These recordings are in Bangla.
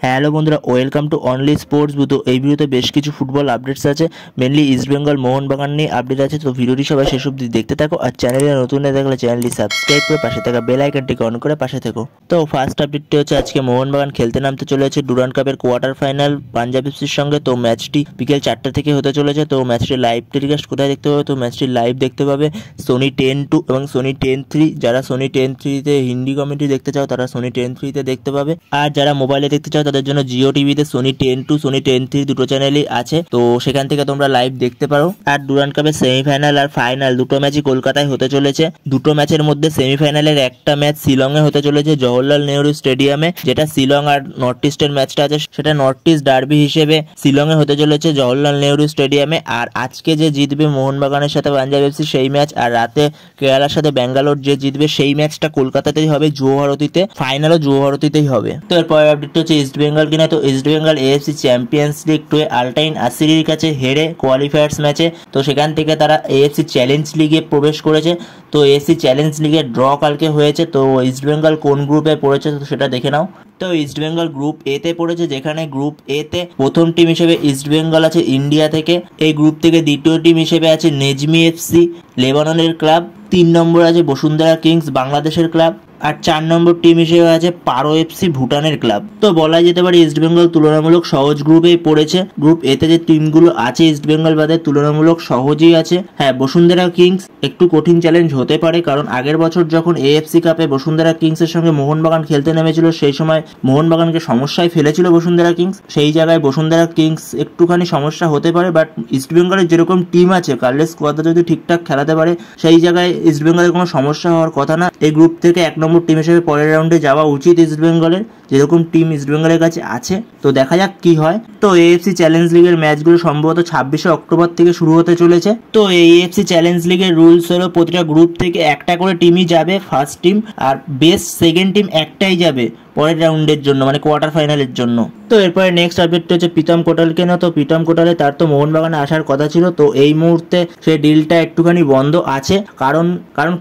হ্যালো বন্ধুরা, welcome to only sports booth. এই ভিডিওতে বেশ কিছু ফুটবল আপডেটস আছে, মেনলি ইস্টবেঙ্গল মোহনবাগান নিয়ে আপডেট আছে। তো ভিডিওটি সবাই শেষ অবধি দেখতে থাকো, আর চ্যানেলে নতুন হয়ে থাকলে চ্যানেলটি সাবস্ক্রাইব করে পাশে থাকা বেল আইকনটিকে অন করে পাশে থেকো। তো ফার্স্ট আপডেটটি হচ্ছে আজকে মোহনবাগান খেলতে নামতে চলেছে ডুরান্ড কাপের কোয়ার্টার ফাইনাল পাঞ্জাব এফসির সঙ্গে। তো ম্যাচটি বিকেল 4টা থেকে হতে চলেছে। তো ম্যাচটি লাইভ টেলিকাস্ট কোথায় দেখতে পাবে? তো ম্যাচটি লাইভ দেখতে পাবে সোনি 10-2 এবং সোনি 10-3। যারা সোনি 10-3-তে হিন্দি কমেন্ট্রি দেখতে চাও তারা সোনি 10-3-তে দেখতে পাবে, আর যারা মোবাইলে দেখতে চাও তাদের জন্য জিও টিভিতে সোনি 10-2 সোনি 10-3 দুটো চ্যানেলই আছে। তো সেখান থেকে তোমরা লাইভ দেখতে পারো। আর ডুরান্ড কাপের সেমিফাইনাল আর ফাইনাল দুটো ম্যাচই কলকাতায় হতে চলেছে। দুটো ম্যাচের মধ্যে সেমিফাইনালের একটা ম্যাচ শিলংয়ে হতে চলেছে জওহরলাল নেহরু স্টেডিয়ামে। যেটা শিলং আর নর্থ ইস্টের ম্যাচটা আছে সেটা নর্থ ইস্ট ডার্বি হিসেবে শিলংয়ে হতে চলেছে জওহরলাল নেহরু স্টেডিয়ামে। আর আজকে যে জিতবে মোহনবাগানের সাথে পাঞ্জাব এফসি সেই ম্যাচ, আর রাতে কেরালার সাথে ব্যাঙ্গালোর যে জিতবে সেই ম্যাচটা কলকাতাতেই হবে যুবভারতীতে। ফাইনালও যুবভারতীতেই হবে। তো এরপর আপডেট হচ্ছে ইস্ট বেঙ্গল কিনা। তো east Bengal AFC champions league 2 আলটাইন আসিরির কাছে হেরে কোয়ালিফায়ার্স ম্যাচে। তো সেখান থেকে তারা এএফসি চ্যালেঞ্জ লিগে প্রবেশ করেছে। তো এএফসি চ্যালেঞ্জ লিগে ড্র কালকে হয়েছে। তো ইস্ট বেঙ্গল কোন গ্রুপে পড়েছে তো সেটা দেখে নাও। তো ইস্ট বেঙ্গল গ্রুপ এ তে পড়েছে, যেখানে গ্রুপ এ তে প্রথম টিম হিসেবে ইস্ট বেঙ্গল আছে ইন্ডিয়া থেকে। এই গ্রুপ থেকে দ্বিতীয় টিম হিসেবে আছে নেজমি এফসি লেবাননের ক্লাব। 3 নম্বর আছে বসুন্ধরা কিংস বাংলাদেশের ক্লাব। আর 4 নম্বর টিম হিসেবে আছে পারো এফসি ভুটানের ক্লাব। তো বলা যেতে পারে ইস্ট বেঙ্গল তুলনামূলক সহজ গ্রুপেই পড়েছে। গ্রুপ এতে যে টিমগুলো আছে ইস্ট বেঙ্গল বাদে তুলনামূলক সহজেই আছে। হ্যাঁ, বসুন্ধরা কিংস একটু কঠিন চ্যালেঞ্জ হতে পারে, কারণ আগের বছর যখন এএফসি কাপে বসুন্ধরা কিংসের সঙ্গে মোহনবাগান খেলতে নেমেছিল সেই সময় মোহনবাগানকে সমস্যায় ফেলেছিল বসুন্ধরা কিংস। সেই জায়গায় বসুন্ধরা কিংস একটুখানি সমস্যা হতে পারে, বাট ইস্ট বেঙ্গলের যেরকম টিম আছে কার্লেস স্কোয়াডটা যদি ঠিকঠাক খেলাতে পারে সেই জায়গায় ইস্ট বেঙ্গলের কোনো সমস্যা হওয়ার কথা না। এই গ্রুপ থেকে 1 নম্বর টিম হিসেবে পরের রাউন্ডে যাওয়া উচিত ইস্ট বেঙ্গলের, যেরকম টিম ইস্ট বেঙ্গলের কাছে আছে। তো দেখা যাক কি হয়। তো এএফসি চ্যালেঞ্জ লিগের ম্যাচগুলো সম্ভবত 26শে অক্টোবর থেকে শুরু হতে চলেছে। তো এই এএফসি চ্যালেঞ্জ লিগের রুলস হলো প্রতিটা গ্রুপ থেকে একটা করে টিমই যাবে ফার্স্ট টিম, আর বেস্ট সেকেন্ড টিম একটাই যাবে পরের রাউন্ডের জন্য, মানে কোয়ার্টার ফাইনালের জন্য। তো এরপরে নেক্সট আপডেটটা হচ্ছে প্রীতম কোটালকে না। তো প্রীতম কোটালে তার তো মোহনবাগানে আসার কথা ছিল। তো এই মুহূর্তে সেই ডিলটা একটুখানি বন্ধ আছে, কারণ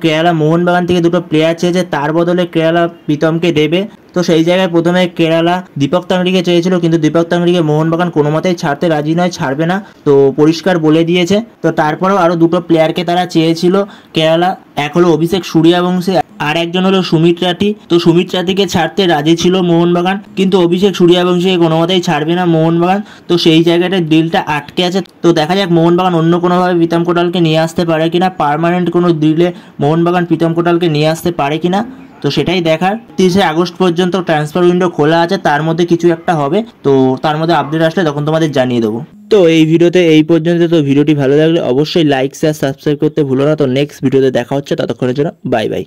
কেরালা মোহনবাগান থেকে দুটো প্লেয়ার চেয়েছে, তার বদলে কেরালা প্রীতমকে দেবে। তো সেই জায়গায় প্রথমে কেরালা দীপক তাংড়িকে চেয়েছিল, কিন্তু দীপক তাংড়িকে মোহনবাগান কোনো মতেই ছাড়তে রাজি নয়, ছাড়বে না, তো পরিষ্কার বলে দিয়েছে। তো তারপরেও আরও দুটো প্লেয়ারকে তারা চেয়েছিল কেরালা, এক হলো অভিষেক সূর্যবংশী আর একজন হলো সুমিত রাঠি। তো সুমিত রাঠিকে ছাড়তে রাজি ছিল মোহনবাগান, কিন্তু অভিষেক সূর্যবংশীকে কোনো মতেই ছাড়বে না মোহনবাগান। তো সেই জায়গাটায় ডিলটা আটকে আছে। তো দেখা যাক মোহনবাগান অন্য কোনোভাবে প্রীতম কোটালকে নিয়ে আসতে পারে কিনা, পার্মানেন্ট কোনো ডিলে মোহনবাগান প্রীতম কোটালকে নিয়ে আসতে পারে কিনা, তো সেটাই দেখার। 30শে আগস্ট পর্যন্ত ট্রান্সফার উইন্ডো খোলা আছে, তার মধ্যে কিছু একটা হবে। তো তার মধ্যে আপডেট আসলে তখন তোমাদের জানিয়ে দেবো। তো এই ভিডিওতে এই পর্যন্ত। তো ভিডিওটি ভালো লাগলে অবশ্যই লাইক শেয়ার সাবস্ক্রাইব করতে ভুলো না। তো নেক্সট ভিডিওতে দেখা হচ্ছে, ততক্ষণের জন্য বাই বাই।